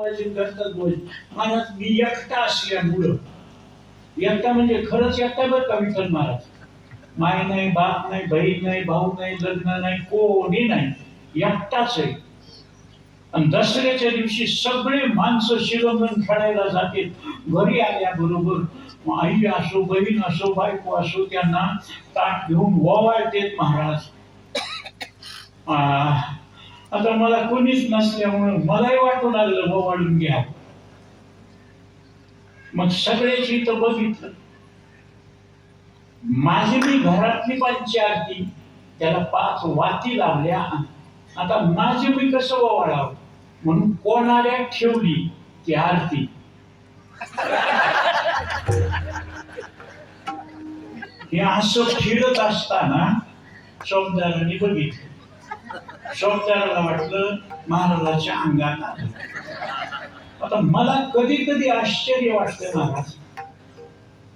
लावायचे करतात बोल. महाराज मी एकटा असल्यामुळं, एकटा म्हणजे खरंच एकटा बरं का विठ्ठल महाराज. माय नाही, बाप नाही, बहीण नाही, भाऊ नाही, लग्न नाही, कोणी नाही, एकटाच आहे. आणि दसऱ्याच्या दिवशी सगळे माणसं शिवंगण खेळायला जाते. घरी आल्याबरोबर आई असो, बहीण असो, बायको असो, त्यांना ताट घेऊन ओवाळतेत महाराज. आता मला कोणीच नसल्यामुळे मलाही वाटू लागलं ओवाळून घ्या. मग सगळ्याची तर बघितलं. माझी मी घरातली पंचारती, त्याला 5 वाती लावल्या. आता माझी मी कसं ओवाळावं म्हणून कोणाला ठेवली ती आरती. हे असं फिरत असताना शोभदारांनी बघितलं. शोभदाराला वाटलं महाराजाच्या अंगात आलं. आता मला कधी कधी आश्चर्य वाटतं महाराज,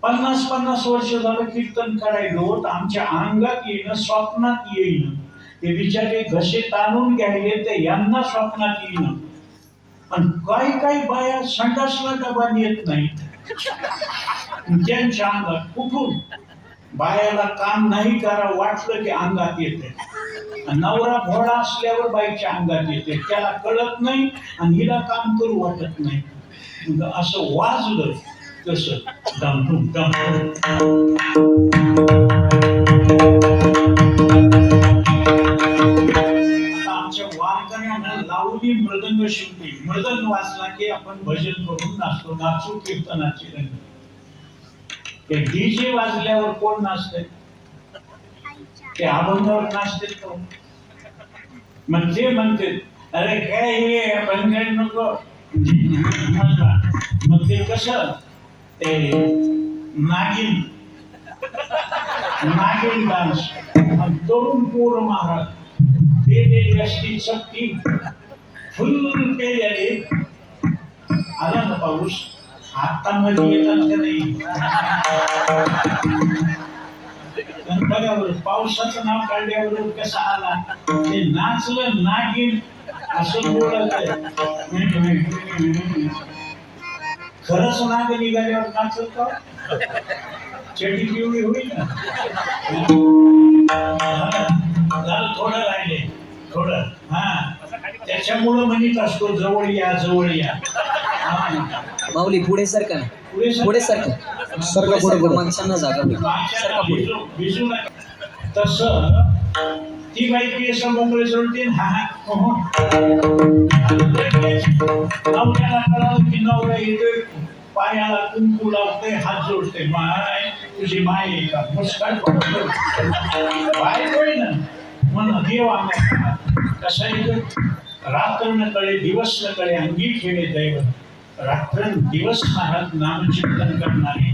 50 वर्ष झालं कीर्तन करायलो तर आमच्या अंगात येणं, स्वप्नात येईन. ते बिचारे घसे ताणून घ्यायले ते यांना स्वप्नात येईन. आणि काही बाया संडासला डबा येत नाहीत. त्यांच्या अंगात कुठून बायाला काम नाही करा वाटलं की अंगात येते. नवरा भोळा असल्यावर बाईच्या अंगात येते, त्याला कळत नाही आणि हिला काम करू वाटत नाही. असं वाजलं कसं दमदुम दमदुम. आमच्या वारकऱ्यांना लावणी मृदंग शिवते. मृदंग वाजला की आपण भजन करून नाचतो, नाचू कीर्तनाची रंग. ते डीजे वाजल्यावर कोण नाचते? ते अभंगावर नाचते कोण? मग ते म्हणते अरे काय हे अभंग नको. मग ते कसं ते नागिन डान्स. तरुण पोर महाराज पेलेली असती, चक्की फुल पेलेले. आला ना पाऊस आता मध्ये येतात का नाही? बघावर पावसाचं नाव काढल्यावर कसा आला. ते नाचलं नागिन असं बोलत आहे. खरंच नाग निघाल्यावर नाचत का? चेटी पिवळी होईल ना. झालं थोडं राहिले थोडं. त्याच्यामुळं म्हणत असतो जवळ या जवळ या. माऊली पुढे सरका, पुढे सरका, सरका पुढे माणसांना जागा भिजू नका. तसं ती बाई केस मोकळे सोडते. नवऱ्याला कळालं की नवरा येतोय, पायाला कुंकू लावते, हात जोडते. माय तुझी माय आहे का? मुस्कान बाय होय ना म्हणून देव आम्हाला कसा येतो. रात्र न कळे दिवस न कळे अंगी खेळे दैव. रात्रंदिवस महाराज नामचिंतन करणारे.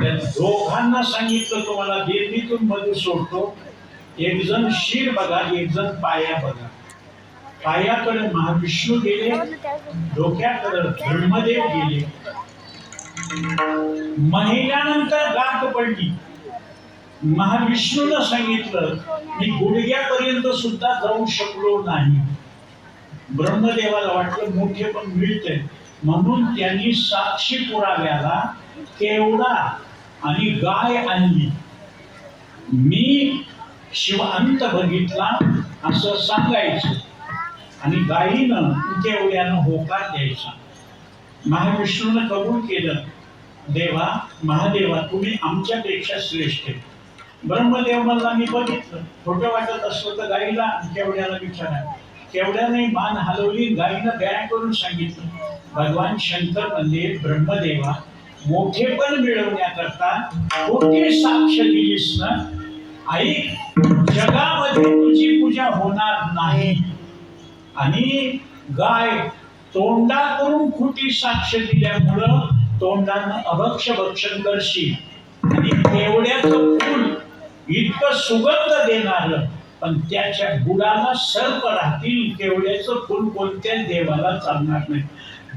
त्या दोघांना सांगितलं तुम्हाला देवीतून मधू सोडतो. एक जण शिर बघा, एक जण पाया बघा. पायाकडे महाविष्णू गेले, डोक्याकडे ब्रह्मदेव गेले. महिन्यानंतर गाठ पडली. महाविष्णूनं सांगितलं मी गुडघ्यापर्यंत सुद्धा जाऊ शकलो नाही. ब्रह्मदेवाला वाटलं मोठे पण मिळते म्हणून त्यांनी साक्षी पुराव्याला केवडा आणि गाय आणली. मी शिवांत बघितला असं सांगायचं आणि गायीनं केवड्यानं होकार द्यायचा. महाविष्णूनं कबूल केलं. देवा महादेवा तुम्ही आमच्यापेक्षा श्रेष्ठ. ब्रह्मदेव मला मी बघितलं. खोटं वाटत असलं तर गाईला केवड्याला विचारा. केवढ्याने मान हलवली. गायीनं बॅग करून सांगितलं भगवान शंकर म्हणजे ब्रह्मदेवा मोठेपण मिळवण्याकरता कोणती साक्ष दिलीस ना. आई जगामध्ये तुझी पूजा होणार नाही. आणि गाय तोंडा करून खोटी साक्ष दिल्यामुळं तोंडानं अभक्ष भक्षण करशील. आणि केवड्याचं फूल इतकं सुगंध देणार पण त्याच्या बुडाला सर्प राहतील. केवड्याचं फूल कोणत्या देवाला चालणार नाही.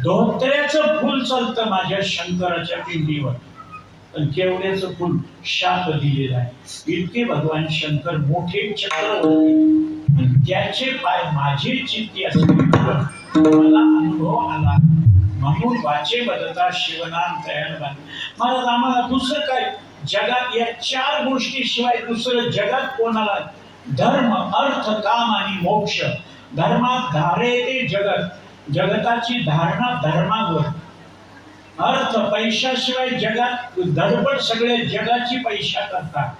धोत्र्याचं फूल चालतं माझ्या शंकराच्या पिंडीवर पण केवड्याचं फूल शाप दिलेलं आहे. इतके भगवान शंकर मोठे चक्रवर्ती त्याचे पाय माझे चित्ती असतील मला अनुभव वाचे बदता शिवनाम तयार महाराज आम्हाला दुसरं काय जगात या 4 गोष्टी शिवाय दुसरं जगात कोणाला धर्म अर्थ काम आणि मोक्ष धर्मात धारे ते जगत जगताची धारणा धर्मावर अर्थ पैशाशिवाय जगात धडपड सगळे जगाची पैसा करता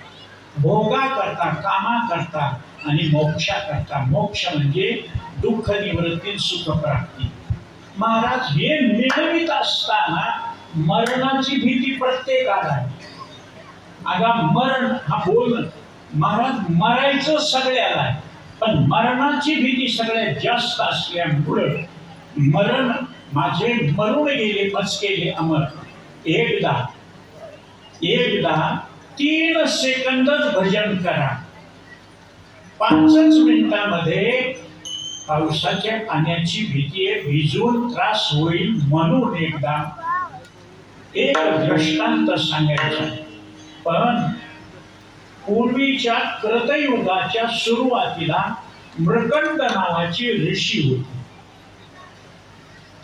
भोगा करता कामा करता आणि मोक्षा करता मोक्ष म्हणजे दुःख निवृत्ती सुख प्राप्ती महाराज हे मिळवित असताना मरणाची भीती प्रत्येकाला आहे अगा मरण हा बोल महाराज मरायचं सगळ्याला आहे पण मरणाची भीती सगळ्यात जास्त असल्यामुळं मरण माझे मरून गेले मचकेले अमर एकदा 3 सेकंदच भजन करा 5 मिनिटांमध्ये पावसाच्या पाण्याची भीती आहे भिजून त्रास होईल म्हणून एकदा एक दृष्टांत सांगायचा पण पूर्वीच्या कृतयुगाच्या सुरुवातीला मृकंड नावाची ऋषी होती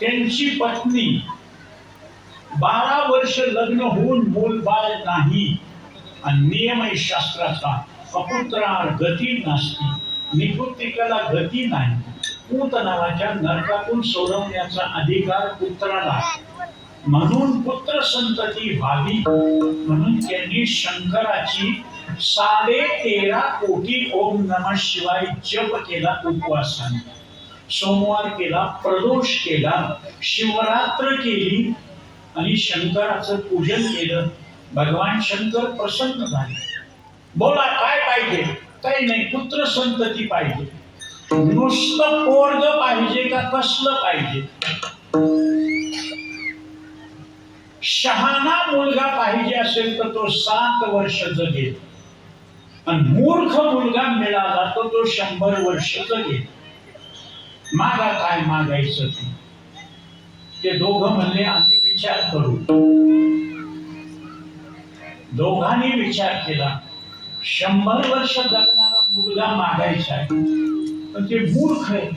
त्यांची पत्नी 12 वर्ष लग्न होऊन मूलबाळ नाही आणि नियमय शास्त्राचा अपुत्रार गती नसती निपुत्रिकाला गती नाही पूत नावाच्या नरकातून सोडवण्याचा अधिकार पुत्राला म्हणून पुत्र संतती व्हावी म्हणून त्यांनी शंकराची 13.5 कोटी ओम नमः शिवाय जप केला उपवासाने सोमवार केला प्रदोष केला शिवरात्र केली आणि शंकराचं पूजन केलं भगवान शंकर प्रसन्न झाले बोला काय पाहिजे काही नाही पुत्र संतती पाहिजे नुसतं पोरग पाहिजे का कसलं पाहिजे शहाणा मुलगा पाहिजे असेल तर तो 7 वर्ष जगेल आणि मूर्ख मुलगा मिळाला तर तो 100 वर्ष जगेल मागा काय मागायचं ते दोघं म्हणले आम्ही विचार करू दोघांनी विचार केला 100 वर्ष जगणारा मुलगा मागायचा आहे पण ते मूर्ख आहे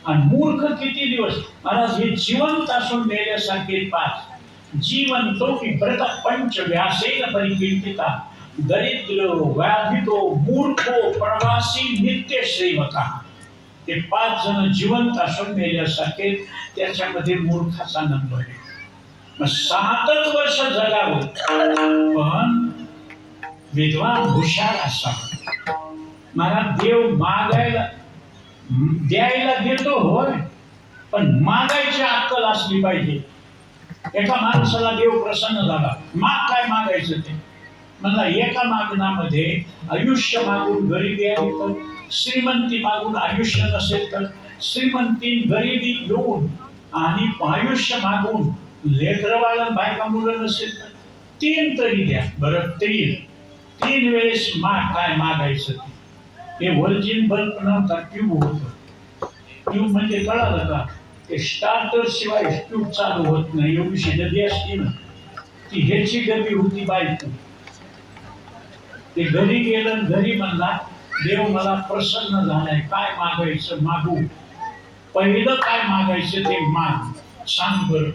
आणि मूर्ख किती दिवस महाराज हे जिवंत असून मेल्यासारखे 5 जीवंतो की व्रत पंच व्यासेन परिकीर्तिता दरिद्र व्याधितो मूर्खो प्रवासी नित्य सेवका ते 5 जण जिवंत असून मेल्यासारखे त्याच्यामध्ये मूर्खाचा नंबर आहे मग 7 वर्ष जगावं पण विद्वान हुशार असावा मला देव मागायला द्यायला देतो होय पण मागायची अक्कल असली पाहिजे एका माणसाला देव प्रसन्न झाला माग काय मागायचं ते म्हणला एका मागण्यामध्ये आयुष्य मागून गरिबी आहे तर श्रीमंती मागून आयुष्य नसेल तर श्रीमंती गरिबी घेऊन आणि आयुष्य मागून लेकरवाला बायका मुलं नसेल तर 3 तरी द्या बरं 3 वेळेस माग काय मागायचं ते व्हर्जिन बल्ब नव्हता ट्यूब होतं ट्यूब म्हणजे कळालं का ते स्टार्टर शिवाय ट्यूब चालू होत नाही एवढी नदी असते ना ती ह्याची गदी होती बायको ते घरी गेलं घरी म्हणला देव मला प्रसन्न झालाय काय मागायचं मागू पहिलं काय मागायचं ते माग सांग बरं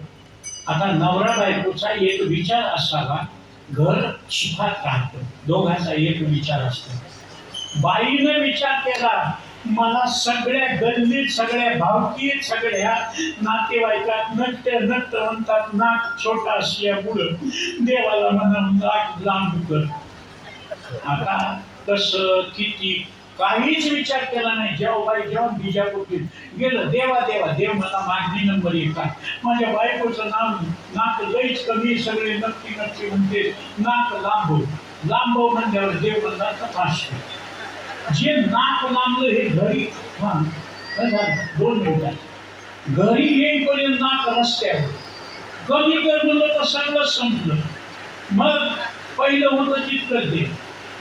आता नवरा बायकोचा एक विचार असावा घर सुखात राहतं दोघांचा एक विचार असतो बाईने विचार केला मला सगळ्या गल्लीत सगळ्या भावकीत सगळ्या नातेवाईकात नट्ट म्हणतात नाक छोटा असल्यामुळं देवाला म्हणा नाक लांब कर आता कसं किती काहीच विचार केला नाही जेव्हा बिजापूर गेलं देवा देव मला मागणी नंबर 1 माझ्या बायकोचं नाक लईच कमी सगळे नक्की म्हणते नाक लांबव म्हणल्यावर देव म्हणला तपासतो जे नाक लांबलं हे घरी 2 मिनिटात घरी येईपर्यंत नाक रस्त्यावर कमी कर म्हणलं तर सगळं संपलं मग पहिलं होतं तितकं दे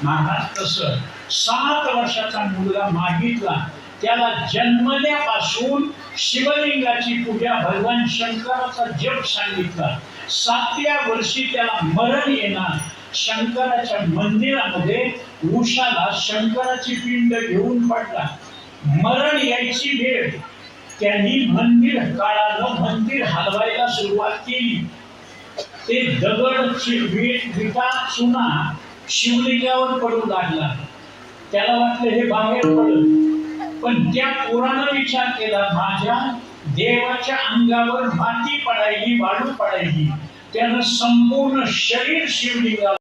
महाराज तसं 7 वर्षाचा मुलगा मागितला त्याला जन्मल्यापासून शिवलिंगाची पूजा भगवान शंकराचा जप सांगितला 7व्या वर्षी त्याला मरण येणार शंकराच्या मंदिरामध्ये उषाला शंकराची पिंड घेऊन पडला मरण यायची वेळ त्यांनी मंदिर काढालं मंदिर हलवायला सुरुवात केली. ते दगड विटा चुना शिवलिंगावर पडू लागला. त्याला वाटलं हे बाहेर पडलं, पण त्या पोरानं विचार केला माझ्या देवाच्या अंगावर माती पडायली, वाळू पडायली. त्यानं संपूर्ण शरीर शिवलिंगावर